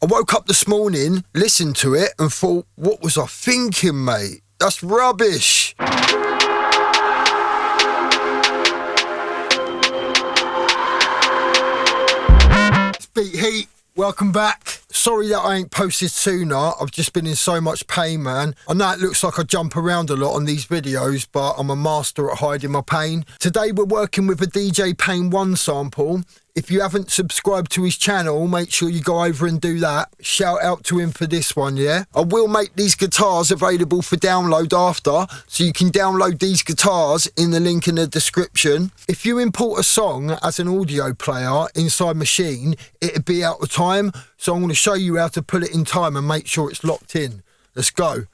woke up this morning, listened to it and thought, what was I thinking, mate? That's rubbish. It's Beat Heat. Welcome back. Sorry that I ain't posted sooner. I've just been in so much pain, man. I know it looks like I jump around a lot on these videos, but I'm a master at hiding my pain. Today we're working with a DJ Pain 1 sample. If you haven't subscribed to his channel, make sure you go over and do that. Shout out to him for this one, yeah? I will make these guitars available for download after, so you can download these guitars in the link in the description. If you import a song as an audio player inside Maschine, it'd be out of time, so I'm going to show you how to put it in time and make sure it's locked in. Let's go.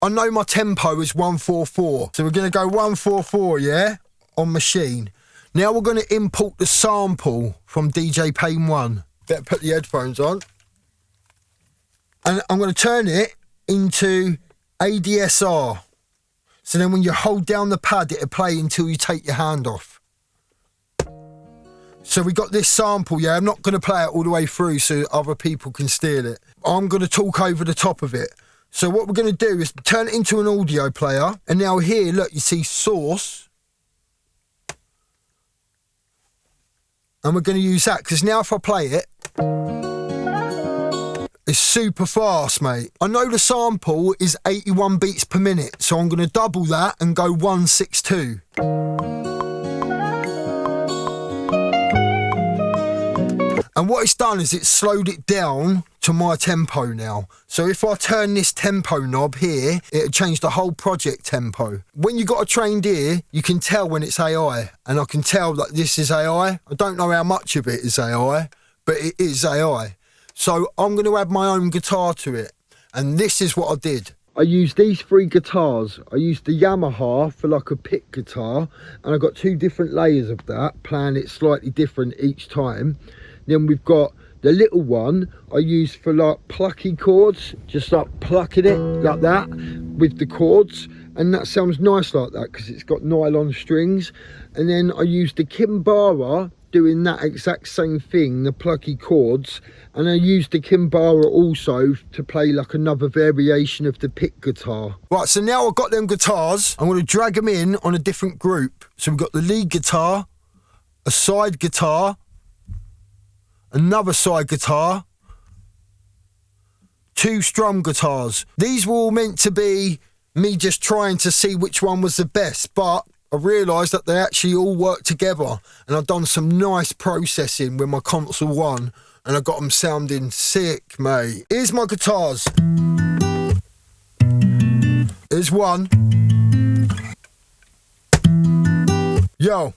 I know my tempo is 144, so we're going to go 144, yeah? On Maschine. Now we're going to import the sample from DJ Pain 1. Better put the headphones on. And I'm going to turn it into ADSR. So then when you hold down the pad, it'll play until you take your hand off. So we got this sample, yeah? I'm not going to play it all the way through so other people can steal it. I'm going to talk over the top of it. So what we're going to do is turn it into an audio player. And now here, look, you see source. And we're going to use that, because now if I play it, it's super fast, mate. I know the sample is 81 beats per minute, so I'm going to double that and go 162. And what it's done is it's slowed it down to my tempo now. So if I turn this tempo knob here, it'll change the whole project tempo. When you got a trained ear, you can tell when it's AI. And I can tell that this is AI. I don't know how much of it is AI, but it is AI. So I'm going to add my own guitar to it. And this is what I did. I used these 3 guitars. I used the Yamaha for like a pick guitar. And I got 2 different layers of that, playing it slightly different each time. Then we've got the little one I use for like plucky chords, just like plucking it like that with the chords, and that sounds nice like that because it's got nylon strings. And then I use the Kimbara doing that exact same thing, the plucky chords, and I use the Kimbara also to play like another variation of the pick guitar. Right, so now I've got them guitars, I'm going to drag them in on a different group. So we've got the lead guitar, a side guitar, another side guitar, 2 strum guitars. These were all meant to be me just trying to see which one was the best, but I realised that they actually all work together, and I've done some nice processing with my console 1, and I got them sounding sick, mate. Here's my guitars. Here's one. Yo.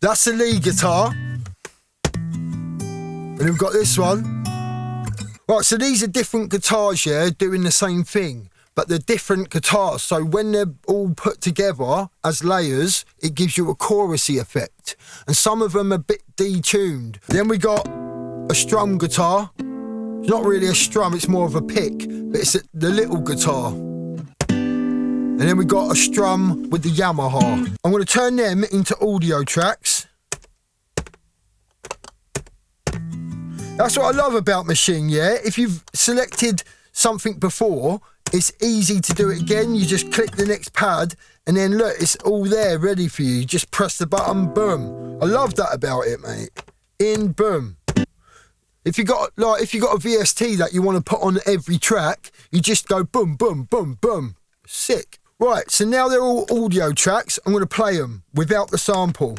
That's the lead guitar. And we've got this one. Right, so these are different guitars, yeah, doing the same thing, but they're different guitars. So when they're all put together as layers, it gives you a chorusy effect. And some of them are a bit detuned. Then we got a strum guitar. It's not really a strum, it's more of a pick, but it's the little guitar. And then we got a strum with the Yamaha. I'm going to turn them into audio tracks. That's what I love about Maschine, yeah? If you've selected something before, it's easy to do it again. You just click the next pad, and then look, it's all there ready for you. You just press the button, boom. I love that about it, mate. In, boom. If you got a VST that you want to put on every track, you just go boom, boom, boom, boom. Sick. Right, so now they're all audio tracks. I'm going to play them without the sample.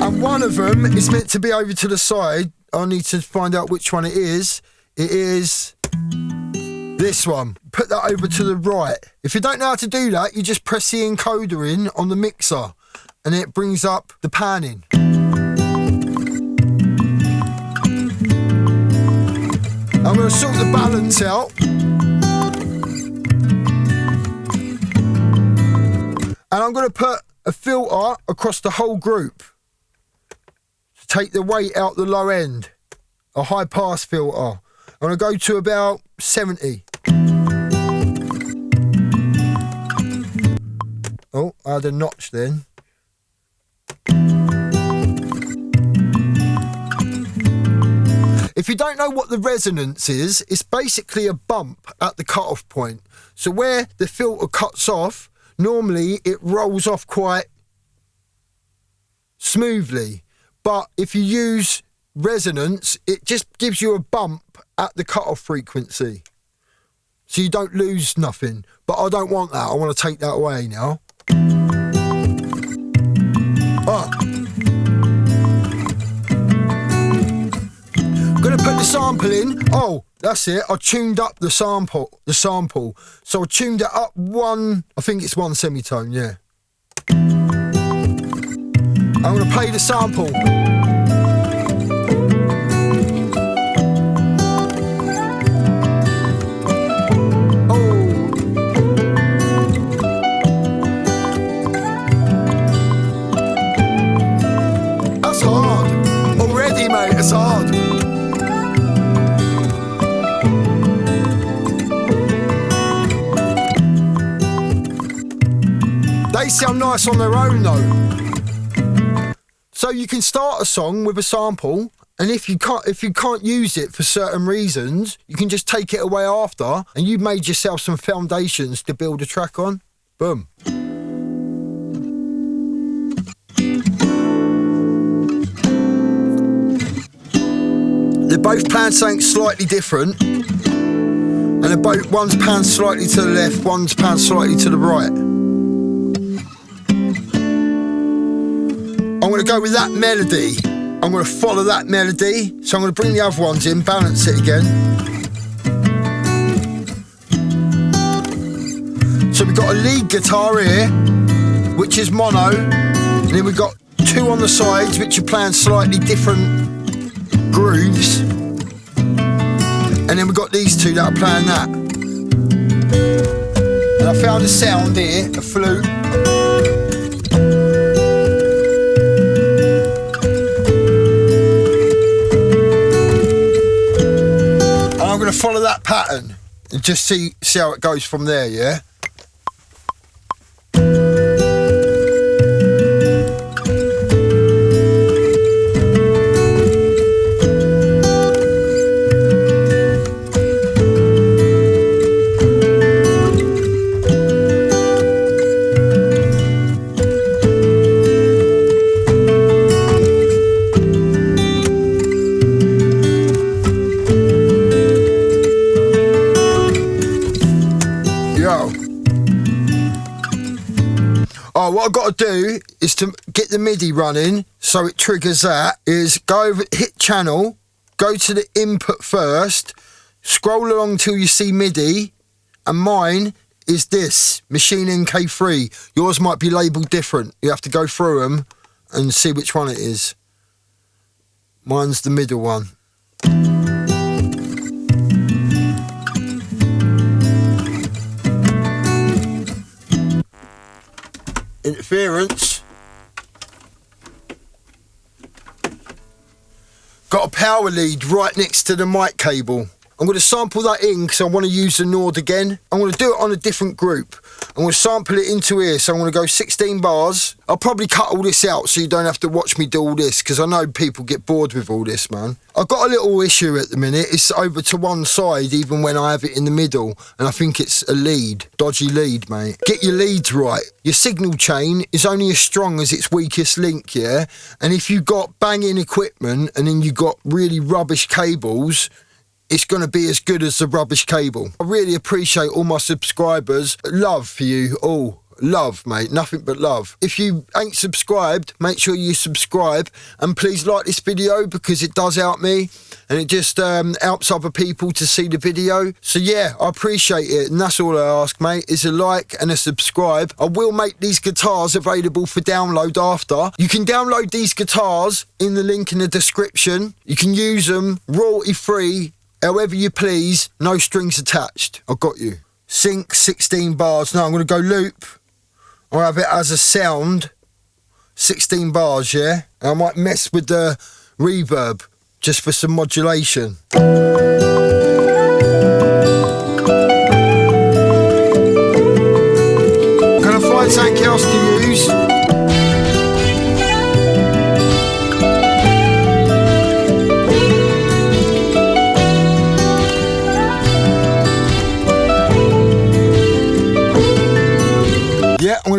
And one of them is meant to be over to the side. I need to find out which one it is. It is this one. Put that over to the right. If you don't know how to do that, you just press the encoder in on the mixer, and it brings up the panning. I'm going to sort the balance out. And I'm going to put a filter across the whole group to take the weight out the low end. A high pass filter. I'm going to go to about 70. Oh, I had a notch then. If you don't know what the resonance is, it's basically a bump at the cutoff point. So where the filter cuts off, normally it rolls off quite smoothly. But if you use resonance, it just gives you a bump at the cutoff frequency. So you don't lose nothing. But I don't want that. I want to take that away now. Oh. I'm going to put the sample in. Oh, that's it. I tuned up the sample. So I tuned it up one, I think it's one semitone, yeah. I'm going to play the sample. It's hard. They sound nice on their own though. So you can start a song with a sample, and if you can't use it for certain reasons, you can just take it away after, and you've made yourself some foundations to build a track on. Boom. They're both playing something slightly different, and they're both, one's panned slightly to the left, one's panned slightly to the right. I'm going to go with that melody. I'm going to follow that melody, so I'm going to bring the other ones in, balance it again. So we've got a lead guitar here, which is mono, and then we've got two on the sides, which are playing slightly different grooves, and then we've got these two that are playing that. And I found a sound here, a flute. And I'm going to follow that pattern and just see how it goes from there, yeah? Oh, what I've got to do is to get the MIDI running so it triggers that, is go over, hit channel, go to the input first, scroll along till you see MIDI, and mine is this, Maschine NK3. Yours might be labelled different. You have to go through them and see which one it is. Mine's the middle one. Interference. Got a power lead right next to the mic cable. I'm going to sample that in because I want to use the Nord again. I'm going to do it on a different group. I'm going to sample it into here, so I'm going to go 16 bars. I'll probably cut all this out so you don't have to watch me do all this, because I know people get bored with all this, man. I've got a little issue at the minute. It's over to one side even when I have it in the middle, and I think it's a lead. Dodgy lead, mate. Get your leads right. Your signal chain is only as strong as its weakest link, yeah? And if you've got banging equipment and then you've got really rubbish cables, it's going to be as good as the rubbish cable. I really appreciate all my subscribers. Love for you all. Love, mate. Nothing but love. If you ain't subscribed, make sure you subscribe. And please like this video because it does help me. And it just helps other people to see the video. So yeah, I appreciate it. And that's all I ask, mate, is a like and a subscribe. I will make these guitars available for download after. You can download these guitars in the link in the description. You can use them royalty free, however you please, no strings attached. I've got you. Sync 16 bars. Now I'm going to go loop. I'll have it as a sound. 16 bars, yeah? And I might mess with the reverb just for some modulation.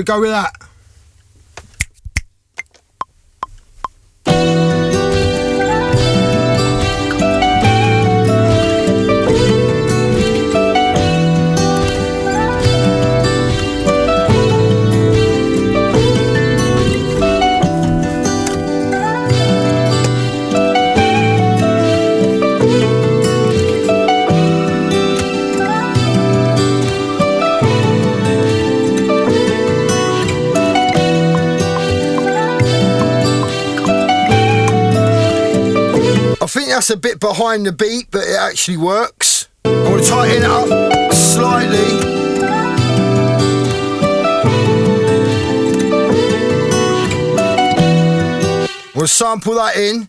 going to go with that. I think that's a bit behind the beat, but it actually works. I want to tighten it up slightly. I want to sample that in.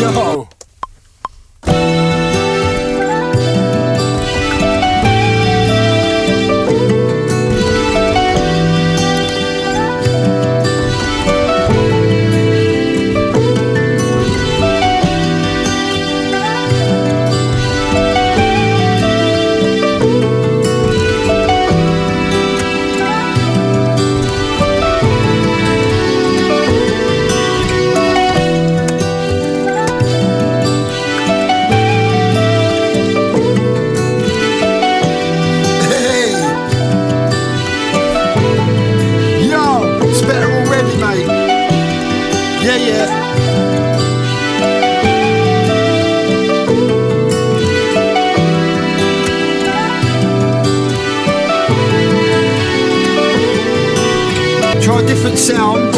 Yo! Try a different sound.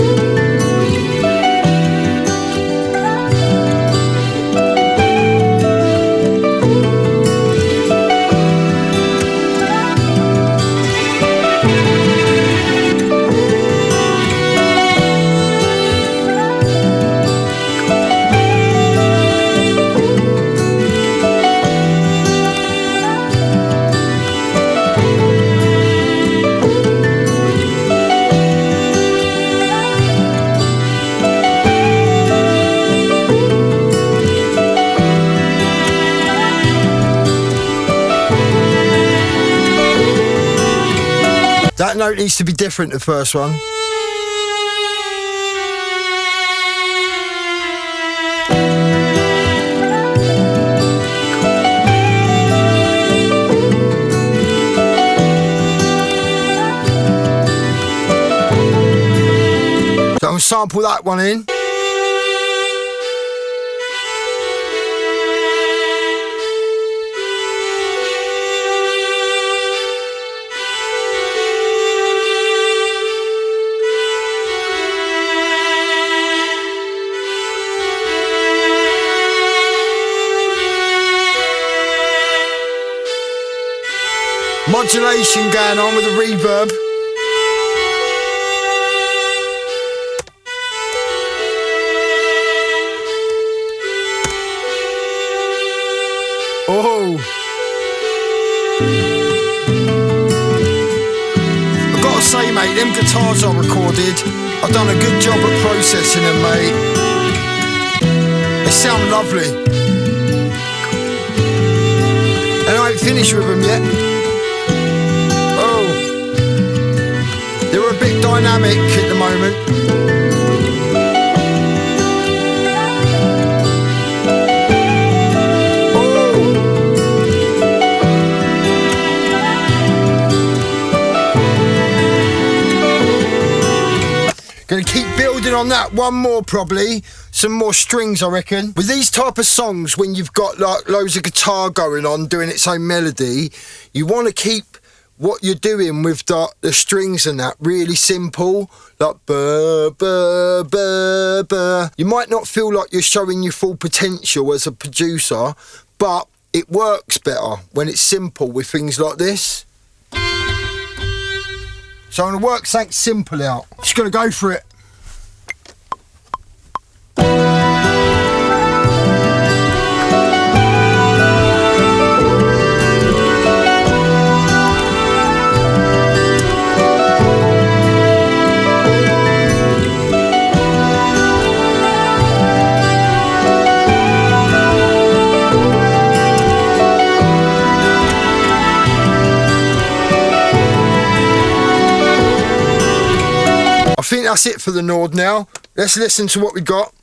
That note needs to be different to the first one. So I'll sample that one in. Modulation going on with the reverb. Oh, I've got to say, mate, them guitars I recorded, I've done a good job at processing them, mate. They sound lovely. And I ain't finished with them yet. They're a bit dynamic at the moment. Oh! Gonna keep building on that one more probably. Some more strings, I reckon. With these type of songs, when you've got like loads of guitar going on, doing its own melody, you want to keep what you're doing with the strings and that really simple, like burr, burr, burr, burr. You might not feel like you're showing your full potential as a producer, but it works better when it's simple with things like this. So I'm going to work something simple out. Just going to go for it. think that's it for the Nord now. Let's listen to what we got.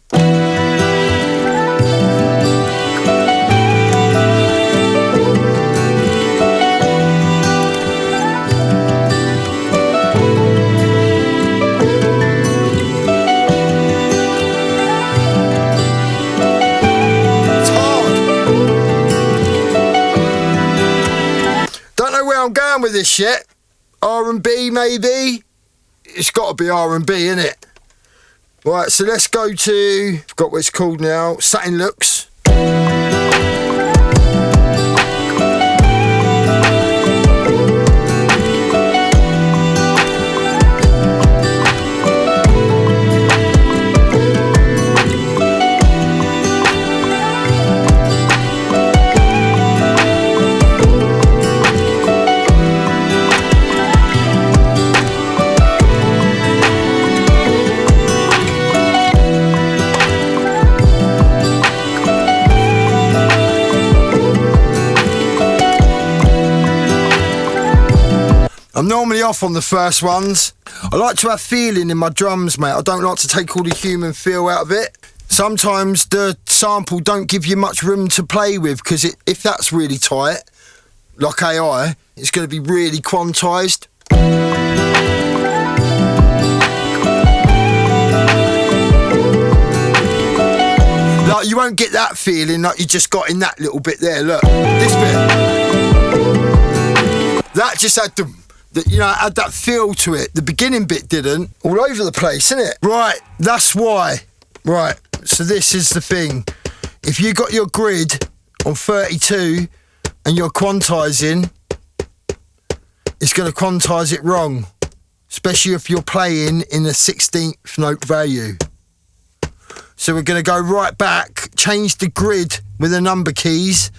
I'm going with this yet. R&B maybe. It's got to be R&B, innit? Right, so let's go to, I forgot what it's called now, Satin Looks. I'm normally off on the first ones. I like to have feeling in my drums, mate. I don't like to take all the human feel out of it. Sometimes the sample don't give you much room to play with, because if that's really tight, like AI, it's going to be really quantized. Like, you won't get that feeling like you just got in that little bit there. Look, this bit. That just had the... you know, had that feel to it. The beginning bit didn't. All over the place, isn't it? Right, that's why. Right, so this is the thing. If you got your grid on 32 and you're quantizing, it's going to quantize it wrong. Especially if you're playing in a 16th note value. So we're going to go right back, change the grid with the number keys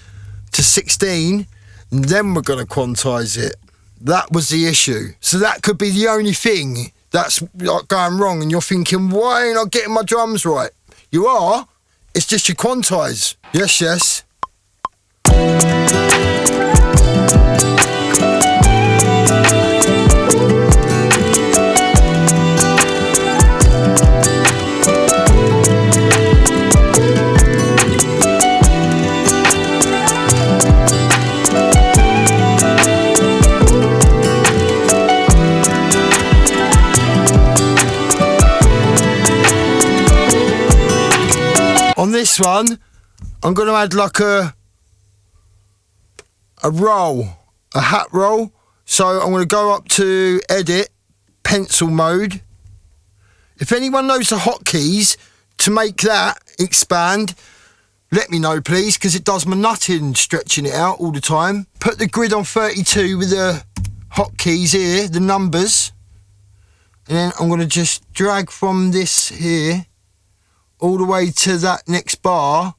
to 16, and then we're going to quantize it. That was the issue. So that could be the only thing that's like going wrong, and you're thinking, why ain't I getting my drums right? You are. It's just your quantize. Yes, yes. On this one, I'm going to add like a roll, a hat roll. So I'm going to go up to Edit, Pencil Mode. If anyone knows the hotkeys to make that expand, let me know please, because it does my nutting stretching it out all the time. Put the grid on 32 with the hotkeys here, the numbers. And then I'm going to just drag from this here all the way to that next bar.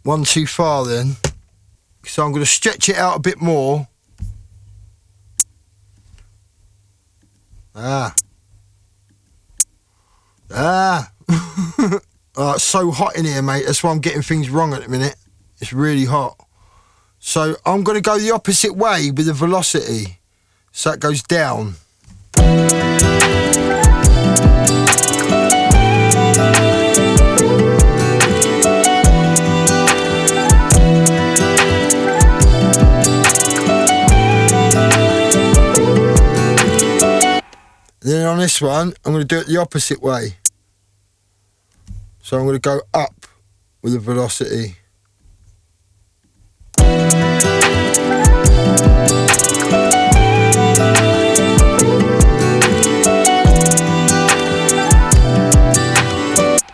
One too far then. So I'm going to stretch it out a bit more. Oh, it's so hot in here, mate. That's why I'm getting things wrong at the minute. It's really hot. So I'm going to go the opposite way with the velocity. So it goes down. Then on this one, I'm going to do it the opposite way. So I'm going to go up with the velocity.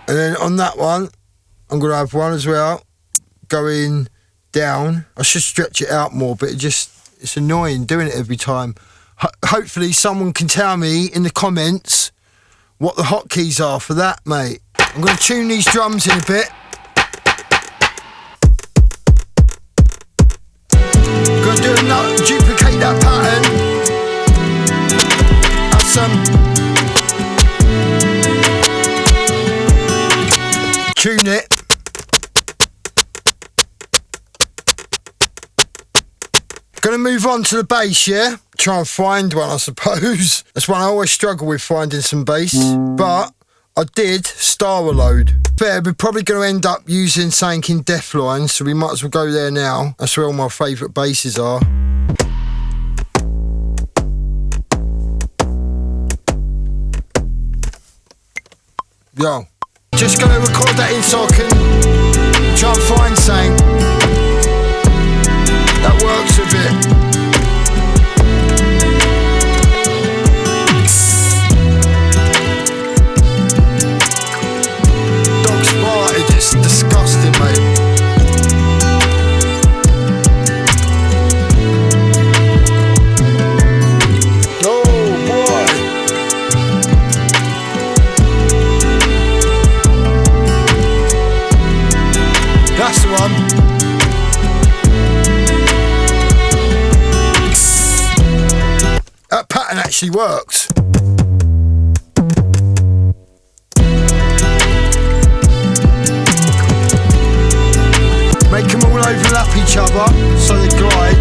And then on that one, I'm going to have one as well, going down. I should stretch it out more, but it's annoying doing it every time. Hopefully someone can tell me in the comments what the hotkeys are for that, mate. I'm going to tune these drums in a bit. Going to do another, duplicate that pattern. Add some. Tune it. Gonna move on to the bass, yeah? Try and find one, I suppose. That's one I always struggle with, finding some bass. But I did star a load. Fair, we're probably going to end up using something in Deafline, so we might as well go there now. That's where all my favourite basses are. Yo, just going to record that in so I can try and find something that works a bit. It's disgusting, mate. Oh boy. That's the one. That pattern actually works. Make them all overlap each other so they glide.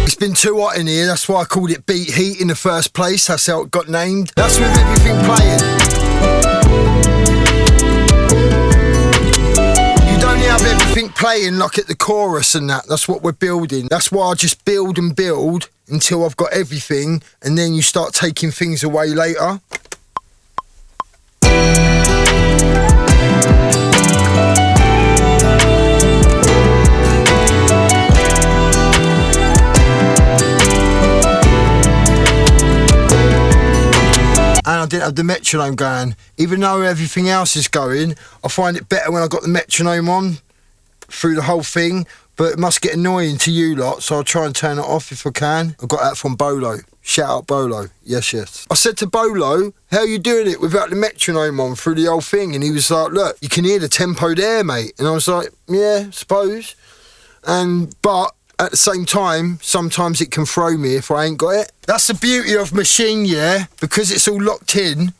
It's been too hot in here, that's why I called it Beat Heat in the first place. That's how it got named. That's with everything playing. You'd only have everything playing like at the chorus and that. That's what we're building. That's why I just build and build until I've got everything, and then you start taking things away later. And I didn't have the metronome going. Even though everything else is going, I find it better when I've got the metronome on through the whole thing. But it must get annoying to you lot, so I'll try and turn it off if I can. I got that from Bolo. Shout out Bolo. Yes, yes. I said to Bolo, how are you doing it without the metronome on through the whole thing? And he was like, look, you can hear the tempo there, mate. And I was like, yeah, suppose. But at the same time, sometimes it can throw me if I ain't got it. That's the beauty of Maschine, yeah? Because it's all locked in,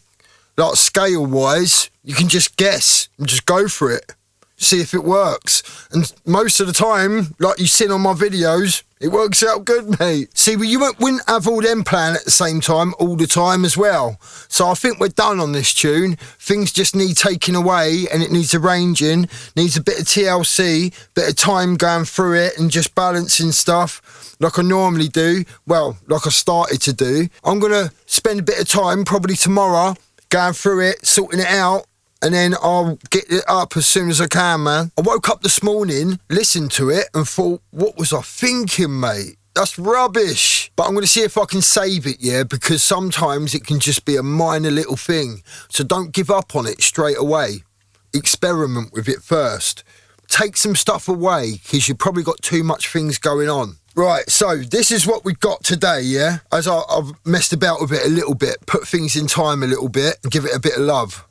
like scale-wise, you can just guess and just go for it. See if it works. And most of the time, like you've seen on my videos, it works out good, mate. See, well, you wouldn't have all them playing at the same time all the time as well. So I think we're done on this tune. Things just need taking away, and it needs arranging, needs a bit of TLC, bit of time going through it and just balancing stuff like I normally do. Well, like I started to do. I'm going to spend a bit of time, probably tomorrow, going through it, sorting it out, and then I'll get it up as soon as I can, man. I woke up this morning, listened to it, and thought, what was I thinking, mate? That's rubbish. But I'm going to see if I can save it, yeah, because sometimes it can just be a minor little thing. So don't give up on it straight away. Experiment with it first. Take some stuff away, because you've probably got too much things going on. Right, so this is what we got today, yeah? As I've messed about with it a little bit, put things in time a little bit, and give it a bit of love.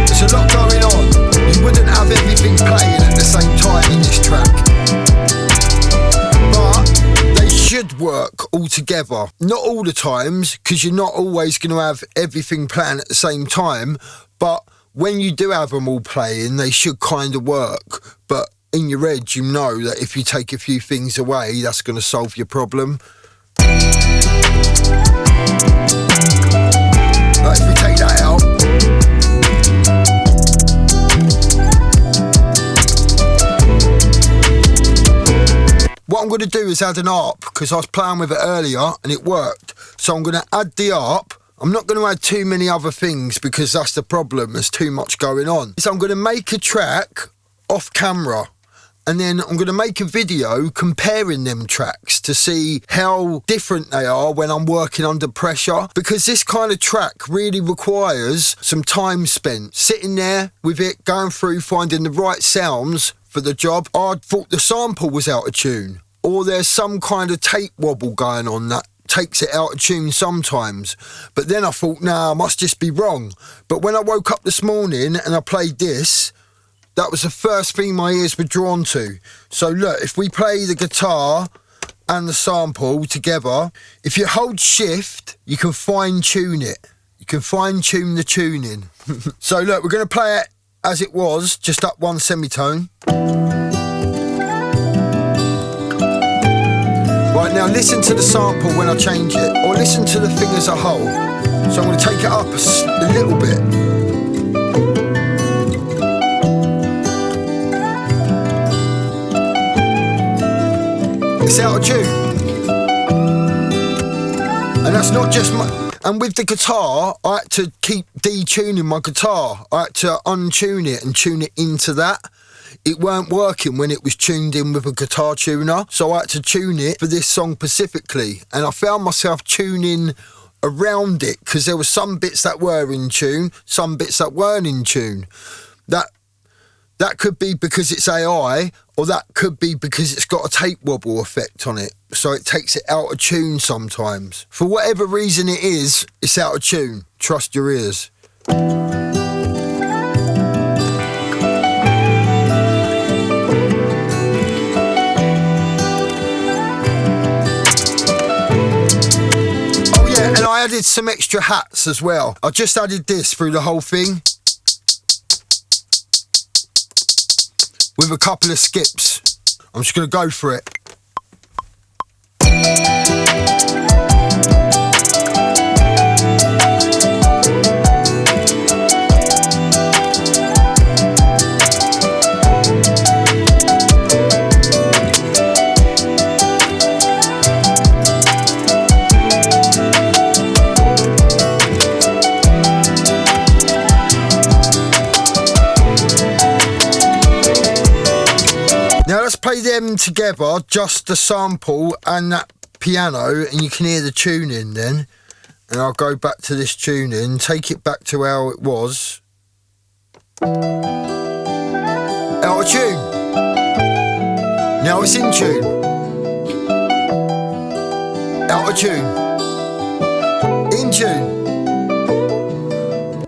There's a lot going on. You wouldn't have everything playing at the same time in this track. But they should work all together. Not all the times, because you're not always going to have everything playing at the same time. But when you do have them all playing, they should kind of work. But in your head, you know that if you take a few things away, that's going to solve your problem. If we take that out, what I'm going to do is add an ARP, because I was playing with it earlier and it worked. So I'm going to add the ARP. I'm not going to add too many other things because that's the problem. There's too much going on. So I'm going to make a track off camera. And then I'm going to make a video comparing them tracks to see how different they are when I'm working under pressure. Because this kind of track really requires some time spent sitting there with it, going through, finding the right sounds for the job. I thought the sample was out of tune, or there's some kind of tape wobble going on that takes it out of tune sometimes. But then I thought, nah, I must just be wrong. But when I woke up this morning and I played this, that was the first thing my ears were drawn to. So look, if we play the guitar and the sample together, if you hold shift, you can fine tune it. You can fine tune the tuning. So look, we're going to play it as it was, just up one semitone. Right, now listen to the sample when I change it, or listen to the thing as a whole. So I'm going to take it up a little bit. It's out of tune. And that's not just my... And with the guitar, I had to keep detuning my guitar. I had to untune it and tune it into that. It weren't working when it was tuned in with a guitar tuner, so I had to tune it for this song specifically. And I found myself tuning around it because there were some bits that were in tune, some bits that weren't in tune. That could be because it's AI, or that could be because it's got a tape wobble effect on it, so it takes it out of tune sometimes. For whatever reason it is, it's out of tune. Trust your ears. Oh yeah, and I added some extra hats as well. I just added this through the whole thing, with a couple of skips. I'm just going to go for it. Now let's play them together, just the sample and that piano, and you can hear the tuning then. And I'll go back to this tuning, take it back to how it was. Out of tune. Now it's in tune. Out of tune. In tune.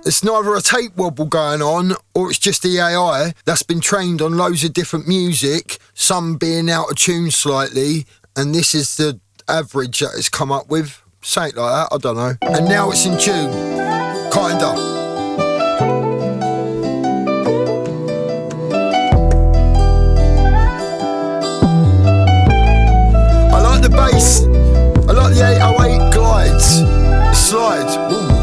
It's neither a tape wobble going on, or it's just the AI that's been trained on loads of different music, some being out of tune slightly, and this is the average that it's come up with. Say it like that, I don't know. And now it's in tune, kinda. I like the bass, I like the 808 glides, the slides. Ooh.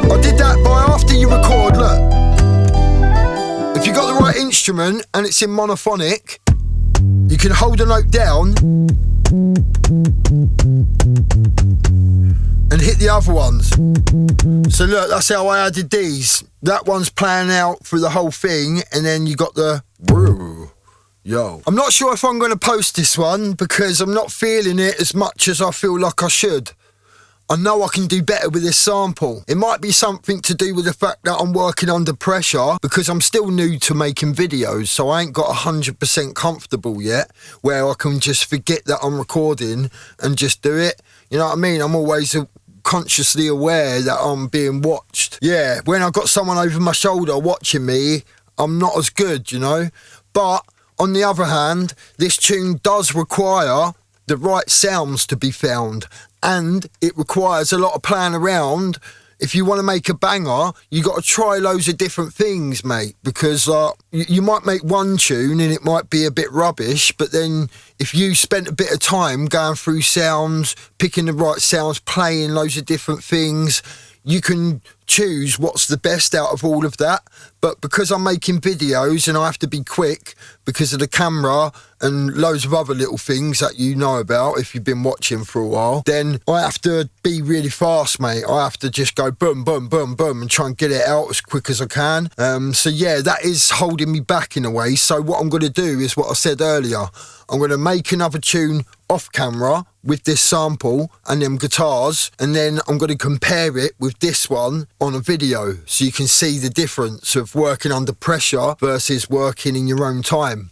I did that by after you record, look. If you got the right instrument and it's in monophonic, you can hold a note down and hit the other ones. So look, that's how I added these. That one's playing out through the whole thing, and then you got the woo. Yo. I'm not sure if I'm going to post this one because I'm not feeling it as much as I feel like I should. I know I can do better with this sample. It might be something to do with the fact that I'm working under pressure because I'm still new to making videos, so I ain't got 100% comfortable yet where I can just forget that I'm recording and just do it. You know what I mean? I'm always consciously aware that I'm being watched. Yeah, when I've got someone over my shoulder watching me, I'm not as good, you know? But on the other hand, this tune does require the right sounds to be found, and it requires a lot of playing around. If you want to make a banger, you got to try loads of different things, mate, because you might make one tune and it might be a bit rubbish, but then if you spent a bit of time going through sounds, picking the right sounds, playing loads of different things, you can choose what's the best out of all of that. But because I'm making videos and I have to be quick because of the camera and loads of other little things that you know about if you've been watching for a while, then I have to be really fast, mate. I have to just go boom, boom, boom, boom and try and get it out as quick as I can. So yeah, that is holding me back in a way. So what I'm going to do is what I said earlier. I'm going to make another tune off camera with this sample and them guitars, and then I'm going to compare it with this one on a video so you can see the difference of working under pressure versus working in your own time.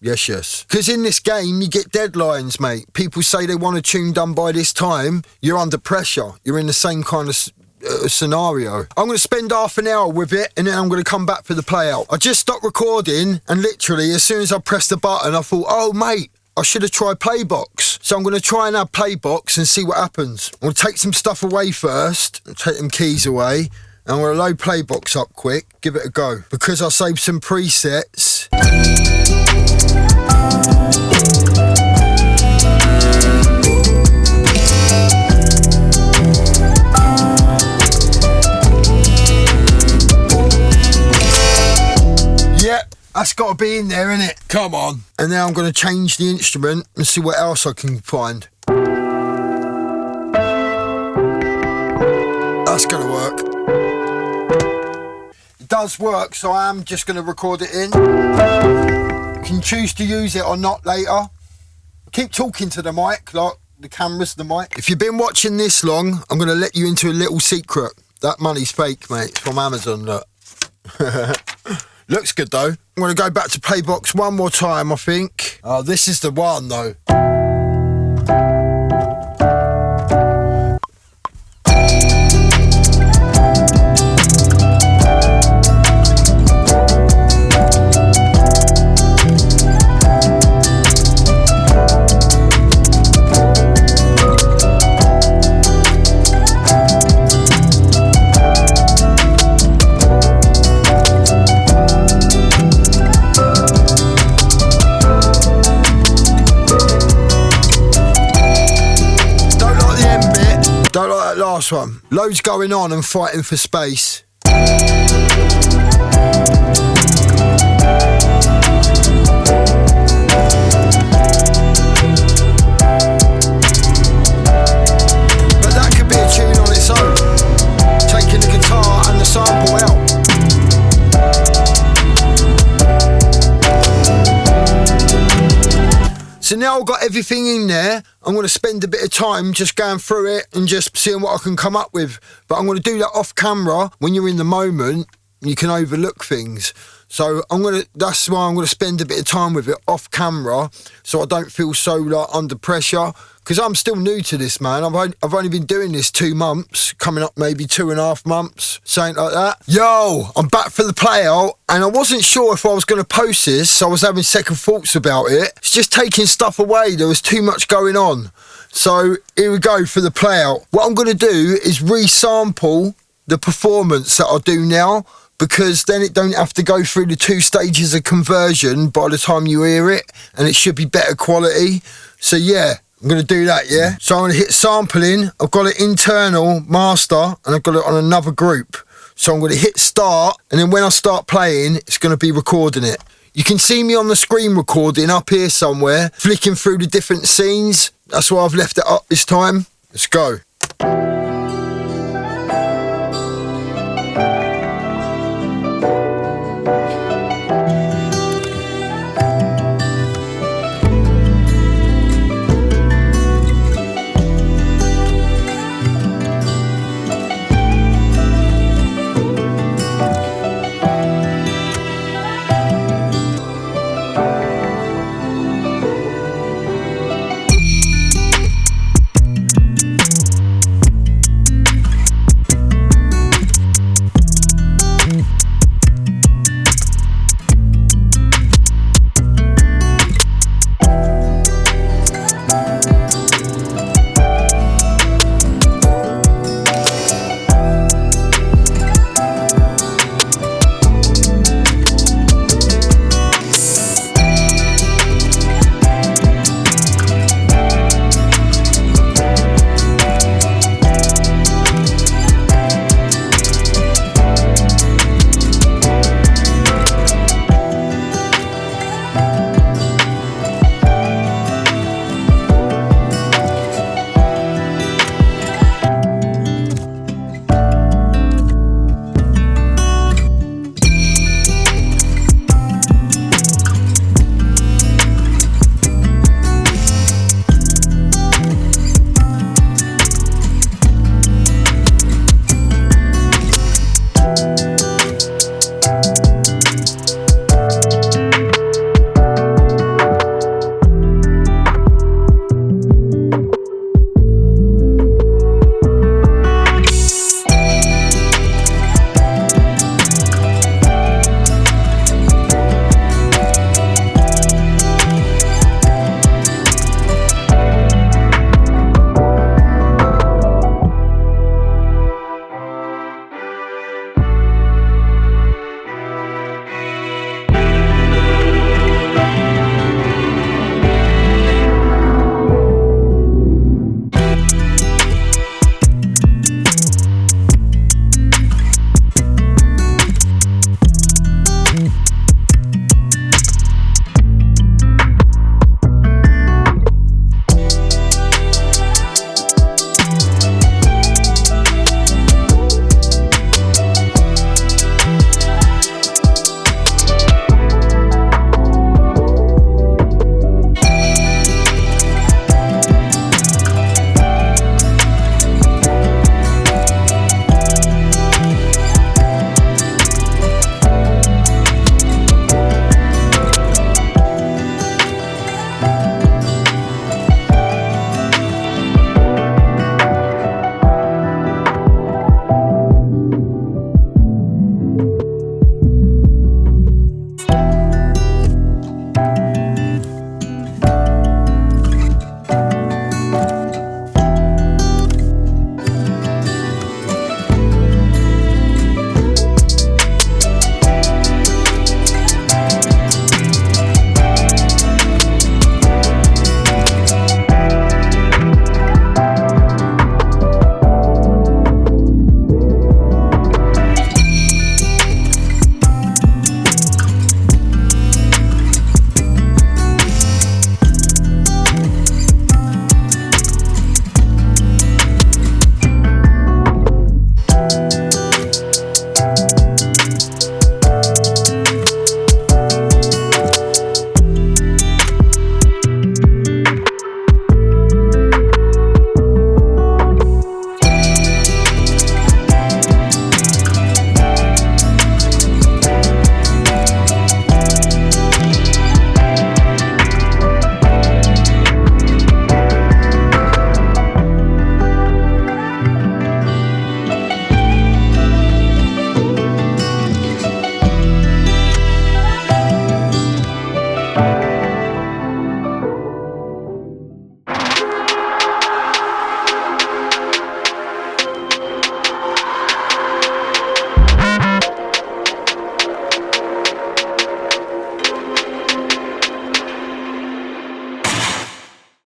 Yes, yes. Because in this game, you get deadlines, mate. People say they want a tune done by this time. You're under pressure. You're in the same kind of scenario. I'm going to spend half an hour with it, and then I'm going to come back for the play out. I just stopped recording, and literally, as soon as I pressed the button, I thought, oh, mate, I should have tried Playbox. So I'm going to try and add Playbox and see what happens. I'm going to take some stuff away first, take them keys away, and I'm going to load Playbox up quick, give it a go. Because I saved some presets. Yep, that's got to be in there, innit? Come on. And now I'm going to change the instrument and see what else I can find. That's going to work. It does work, so I am just going to record it in. You can choose to use it or not later. Keep talking to the mic, like the camera's the mic. If you've been watching this long, I'm going to let you into a little secret. That money's fake, mate. It's from Amazon, look. Looks good though. I'm going to go back to Playbox one more time, I think. Oh, this is the one though. Don't like that last one. Loads going on and fighting for space. But that could be a tune on its own. Taking the guitar and the sample out. So now I've got everything in there, I'm going to spend a bit of time just going through it and just seeing what I can come up with. But I'm going to do that off camera. When you're in the moment, you can overlook things. So that's why I'm going to spend a bit of time with it off camera, so I don't feel so like under pressure. Because I'm still new to this, man. I've only been doing this 2 months, coming up maybe 2.5 months, something like that. Yo, I'm back for the playout, and I wasn't sure if I was going to post this, so I was having second thoughts about it. It's just taking stuff away. There was too much going on. So here we go for the playout. What I'm going to do is resample the performance that I do now, because then it don't have to go through the 2 stages of conversion by the time you hear it, and it should be better quality. So yeah, I'm going to do that, yeah? So I'm going to hit sampling. I've got it internal master, and I've got it on another group. So I'm going to hit start, and then when I start playing, it's going to be recording it. You can see me on the screen recording up here somewhere, flicking through the different scenes. That's why I've left it up this time. Let's go.